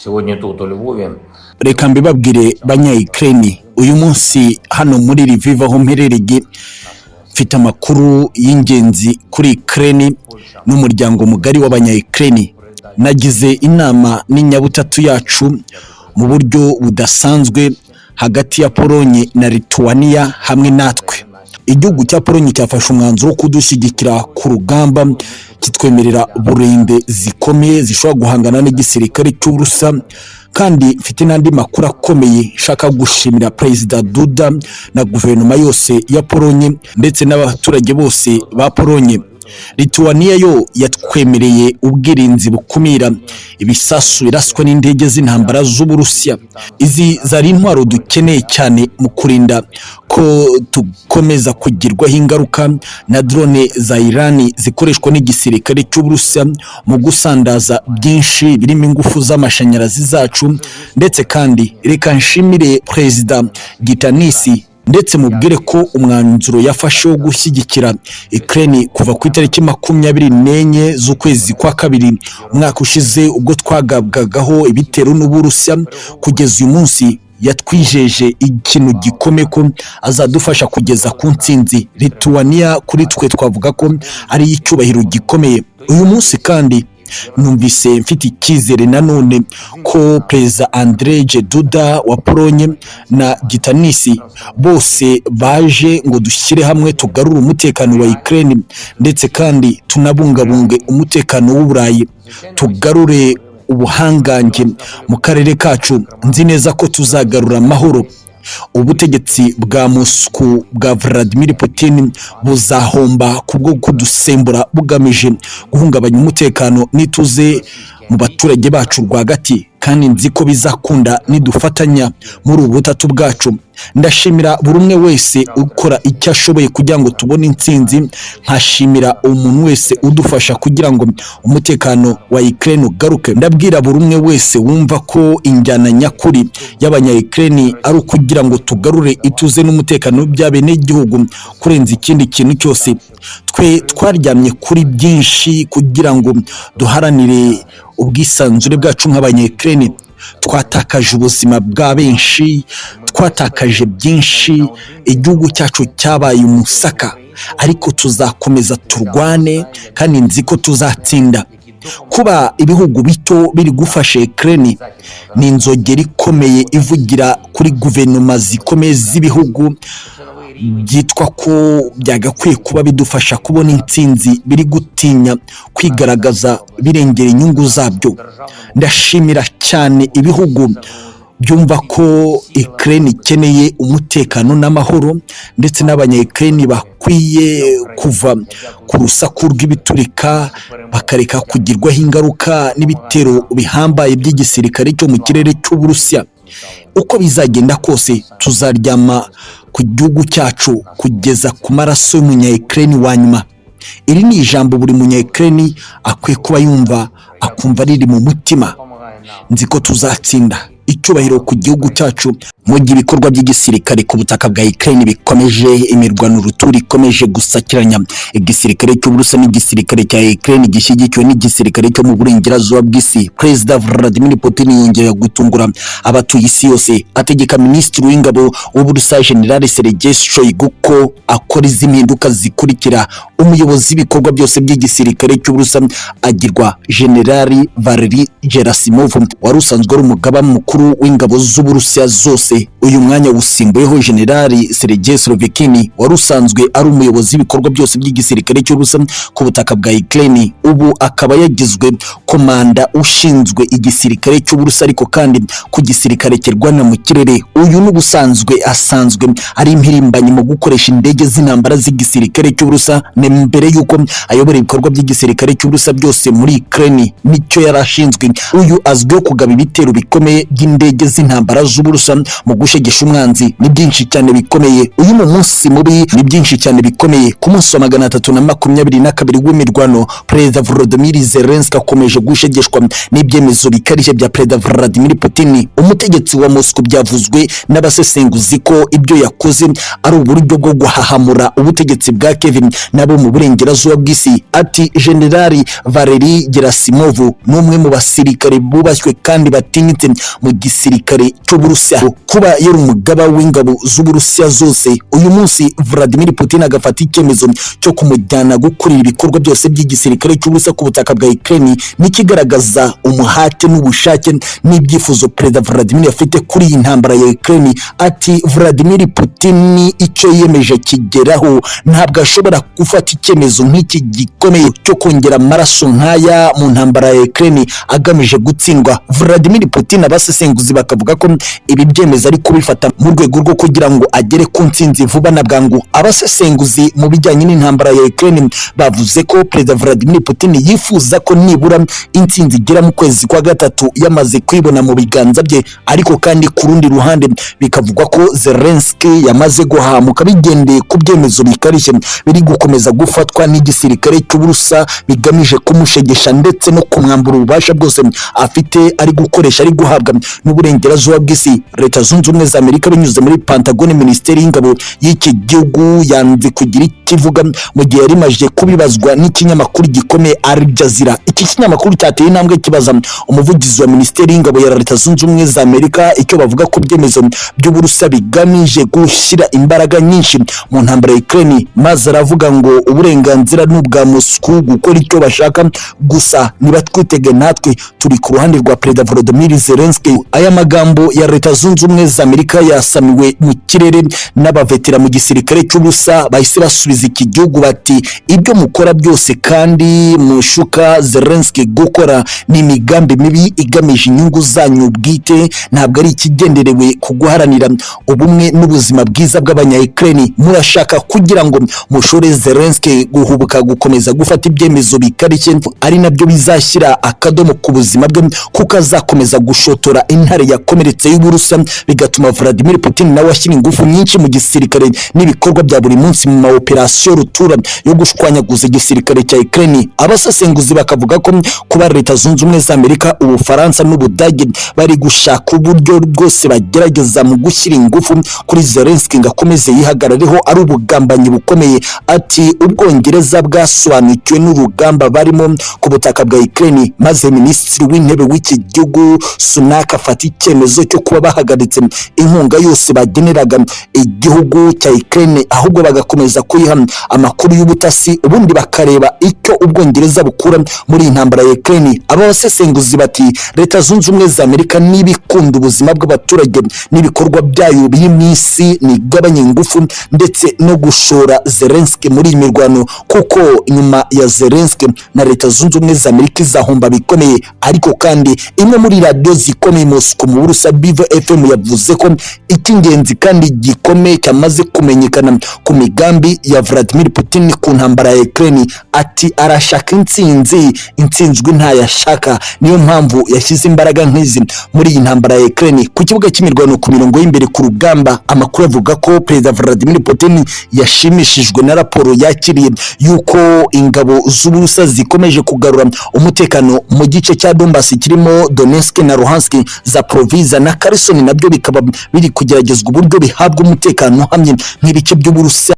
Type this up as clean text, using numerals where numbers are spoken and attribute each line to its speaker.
Speaker 1: Сьогодні тут у Львові.
Speaker 2: Reka mbibabwire banya-Ukraine uyu munsi hano muri Lviv aho mperereye mfite amakuru y'ingenzi kuri Ukraine n'umuryango mugari w'abanya-Ukraine. Nagize inama n'inyabutatu yacu mu buryo budasanzwe hagati ya Polonye na Lithuania hamwe natwe. Igihugu cya Polonye cyafashe umwanzuro wo kudushyigikira ku rugamba kitwemerera burende zikomeye zishobora guhangana n'igisirikare cy'Uburusiya, kandi mfite n'andi makuru akomeye shaka gushimira Perezida Duda na guverinoma yose ya Polonye ndetse n'abaturage bose ba Polonye. Lithuania yo yatwemereye ubwirinzi bukumira ibisasu biraswa n'indege z'intambara z'Uburusiya. Izi zari intwaro dukeneye cyane mu kurinda ko tukomeza kugirwaho ingaruka na drone za Iran zikoreshwa n'igisirikare cy'Uburusiya mu gusandaza byinshi birimo ingufu z'amashanyarazi zacu. Ndetse kandi reka nshimire Perezida Gitanisi ndetse mubwire ko umwanzuro yafashe wo gushyigikira Ukraine kuva ku itariki 24 z'ukwezi kwa kabiri umwaka ushize ubwo twagabwagaho ibitero n'Uburusiya, kugeza uyu munsi yatwijeje ikintu gikomeye ko azadufasha kugeza ku ntsinzi. Lithuania kuri twe twavuga ko ari icyubahiro gikomeye. Uyu munsi kandi numvise mfite icyizere nanone ko Perezida Andrzej Duda wa Polonye na Gitanisi bose baje ngo dushyire hamwe tugarure umutekano wa Ukraine, ndetse kandi tunabungabunge umutekano w'Uburayi, tugarure ubuhangange mu karere kacu. Nzi neza ko tuzagarura amahoro. Ubutegetsi bwa Moscow bwa Vladimir Putin buzahomba kubwo kudusembura bugamije guhungabanya umutekano n'ituze mu baturage bacu rwagati, kandi nzi ko bizakunda nidufatanya muri ubu butatu bwacu. Ndashimira buri umwe wese ukora icyo ashoboye kugira ngo tubone intsinzi. Nkashimira umuntu wese udufasha kugira ngo umutekano wa Ukraine ugaruke. Ndabwira buri umwe wese wumva ko injyana nyakuri y'abanya-Ukraine ari ukugira ngo tugarure ituze n'umutekano by'abene igihugu kurenza ikindi kintu cyose. Twe twaryamye kuri byinshi kugira ngo duharanire ubwisanzure bwacu nk'abanya-Ukraine. Twatakaje ubuzima bwa benshi, twatakaje byinshi, igihugu cyacu cyabaye umusaka, ariko tuzakomeza turwane kandi nzi ko tuzatsinda. Kuba ibihugu bito biri gufasha Ukraine ni inzogera ikomeye ivugira kuri guverinoma zikomeye z'ibihugu byitwa ko byagakwiye kuba bidufasha kubona intsinzi biri gutinya kwigaragaza birengera inyungu zabyo. Ndashimira cyane ibihugu byumva ko Ukraine ikeneye umutekano n'amahoro, ndetse n'abanya-Ukraine bakwiye kuva ku rusaku rw'ibiturika bakareka kugirwaho ingaruka n'ibitero bihambaye by'igisirikare cyo mu kirere cy'Uburusiya. Uko bizagenda kose tuzaryama ku gihugu cyacu kugeza ku maraso y'umunya-Ukraine wa nyuma. Iri ni ijambo buri munya-Ukraine akwiye kuba yumva akumva riri mu mutima. Nzi ko tuzatsinda. Icyubahiro ku gihugu cyacu. Mu gihe ibikorwa by'igisirikare ku butaka bwa Ukraine bikomeje, imirwano ruturi ikomeje gusakiranya igisirikare cy'Uburusiya n'igisirikare cya Ukraine gishyigikiwe n'igisirikare cyo mu burengerazuba bw'isi. Perezida Vladimir Putin yongeye gutungura abatuye isi yose, ategeka Minisitiri w'Ingabo w'Uburusiya General Sergei Shoigu ko akora izi mpinduka zikurikira. Umuyobozi w'ibikorwa byose by'igisirikare cy'Uburusiya agirwa General Valery Gerasimov, wari usanzwe ari umugaba mukuru w'ingabo z'Uburusiya zose. Uyu mwanya usimbuyeho General Sergei Slovikin, wari usanzwe ari umuyobozi w'ibikorwa byose by'igisirikare cy'Uburusiya ku butaka bwa Ukraine. Ubu akaba yagizwe komanda ushinzwe igisirikare cy'Uburusiya, ariko kandi ku gisirikare kirwana mu kirere. Uyu n'ubusanzwe asanzwe ari impirimbanyi mu gukoresha indege z'intambara z'igisirikare cy'Uburusiya. Mbere yuko ayobora ibikorwa by'igisirikare cy'Uburusiya byose muri Ukraine nicyo yarashinzwe. Uyu azwiho kugaba ibitero bikomeye by'indege z'intambara z'Uburusiya mu gushegesha umwanzi ni byinshi cyane bikomeye. Uyu munsi mubi ni byinshi cyane bikomeye. Ku munsi wa 322 w'imirwano, Perezida Volodymyr Zelensky akomeje gushegeshwa n'ibyemezo bikarishye bya Perezida Vladimir Putin, umutegetsi wa Moscow. Byavuzwe n'abasesenguzi ko ibyo yakoze ari uburyo bwo guhahamura ubutegetsi bwa Kevin nabo mu burengerazuba bw'isi. Ati Generali Valery Gerasimov n'umwe mu basirikare bubashywe kandi batinyitse mu gisirikare cy'Uburusiya, kuba yari umugaba w'ingabo z'Uburusiya zose. Uyu munsi Vladimir Putin agafata icyemezo cyo kumujyana gukorera ibikorwa byose by'igisirikare cy'Uburusiya ku butaka bwa Ukraine, nikigaragaza umuhate n'ubushake n'ibyifuzo Perezida Vladimir afite kuri iyi ntambara ya Ukraine. Ati Vladimir Putin icyo yemeje kigeraho, ntabwo ashobora gufata icyemezo nk'iki gikomeye cyo kongera amaraso nk'aya mu ntambara ya Ukraine agamije gutsindwa. Vladimir Putin abasesenguzi bakavuga ko ibi byemezo ari kubifata mu rwego rwo kugira ngo agere ku ntsinzi vuba na bwangu. Abasesenguzi mu bijyanye n'intambara ya Ukraine bavuze ko Perezida Vladimir Putin yifuza ko nibura intsinzi igera mu kwezi kwa gatatu yamaze kwibona mu biganza bye, ariko kandi ku rundi ruhande bikavugwa ko Zelensky yamaze guhamuka bigendeye ku byemezo bikarishye biri gukomeza gufatwa n'igisirikare cy'Uburusiya bigamije kumushegesha ndetse no kumwambura ububasha bwose afite ari gukoresha ari guhabwa n'uburengerazuba bw'isi. Leta Zunze Ubumwe za Amerika binyuze muri Pentagon, Minisiteri y'Ingabo y'iki gihugu yanze kugira ikivuga mu gihe yari maje kubibazwa n'ikinyamakuru gikomeye Al Jazeera. Iki kinyamakuru cyateye intambwe kibaza umuvugizi wa Minisiteri y'Ingabo ya Leta Zunze Ubumwe za Amerika icyo bavuga ko byemezo by'Uburusiya bigamije gushyira imbaraga nyinshi mu ntambara ya Ukraine, maze aravuga ngo uburenganzira n'ubwa Moscow gukora icyo bashaka, gusa nibatwitege natwe turi ku ruhande rwa Perezida Volodymyr Zelensky. Aya magambo ya Leta Zunze Ubumwe za Amerika yasamiwe mu kirere n'abavetera mu gisirikare cy'Uburusiya, bahise basubiza iki gihugu bati ibyo mukora byose kandi mushuka Zelensky gukora ni imigambi mibi igamije inyungu zanyu bwite, ntabwo ari ikigenderewe kuguharanira ubumwe n'ubuzima bwiza bw'abanya-Ukraine. Murashaka kugira ngo mushore Zelensky guhubuka gukomeza gufata ibyemezo bikarishye, ari nabyo bizashyira akadomo ku buzima bwe, kuko azakomeza gushotora intare yakomeretse y'Uburusiya, bigatuma Vladimir Putin nawe ashyira ingufu nyinshi mu gisirikare n'ibikorwa bya buri munsi mu maoperasiyo rutura yo gushwanyaguza igisirikare cya Ukraine. Abasesenguzi bakavuga ko kuba Leta Zunze Ubumwe za Amerika, Ubufaransa n'Ubudage bari gushaka uburyo bwose bagerageza mu gushyira ingufu kuri Zelensky ngo akomeze yihagarareho ari ubugambanyi bukomeye. Ati Ubwongereza bwasobanukiwe n'urugamba barimo ku butaka bwa Ukraine, maze Minisitiri w'Intebe w'iki gihugu Sunak afata icyemezo cyo kuba bahagaritse inkunga yose bageneraga igihugu cya Ukraine, ahubwo bagakomeza kuyiha amakuru y'ubutasi, ubundi bakareba icyo Ubwongereza bukura muri intambara ya Ukraine. Aba basesenguzi bati Leta Zunze Ubumwe za Amerika nibikunda ubuzima bw'abaturage n'ibikorwa byayo biri mu isi, nigabanye ingufu ndetse no gushora Zelensky muri imirwano, kuko nyuma ya Zelensky na Leta Zunze Ubumwe za Amerika izahomba bikomeye. Ariko kandi imwe muri radio zikomeye Moscow mu Burusiya Biva FM yavuze ko icy'ingenzi kandi gikomeye cyamaze kumenyekana ku migambi ya Vladimir Putin ku ntambara ya Ukraine. Ati arashaka intsinzwi ntayashaka, niyo mpamvu yashyize imbaraga nk'izi muri iyi ntambara ya Ukraine. Ku kibuga cy'imirwano ku mirongo y'imbere ku rugamba, amakuru avuga ko Perezida Vladimir Putin yashimishijwe na raporo yakiriye yuko ingabo z'Uburusiya zikomeje kugarura umutekano mu gice cya Donbas kirimo Donetsk na Luhansk, Zaporizhzhia na Kherson, nabyo bikaba biri kugeragezwa uburyo bihabwa umutekano hamwe nk'ibice by'Uburusiya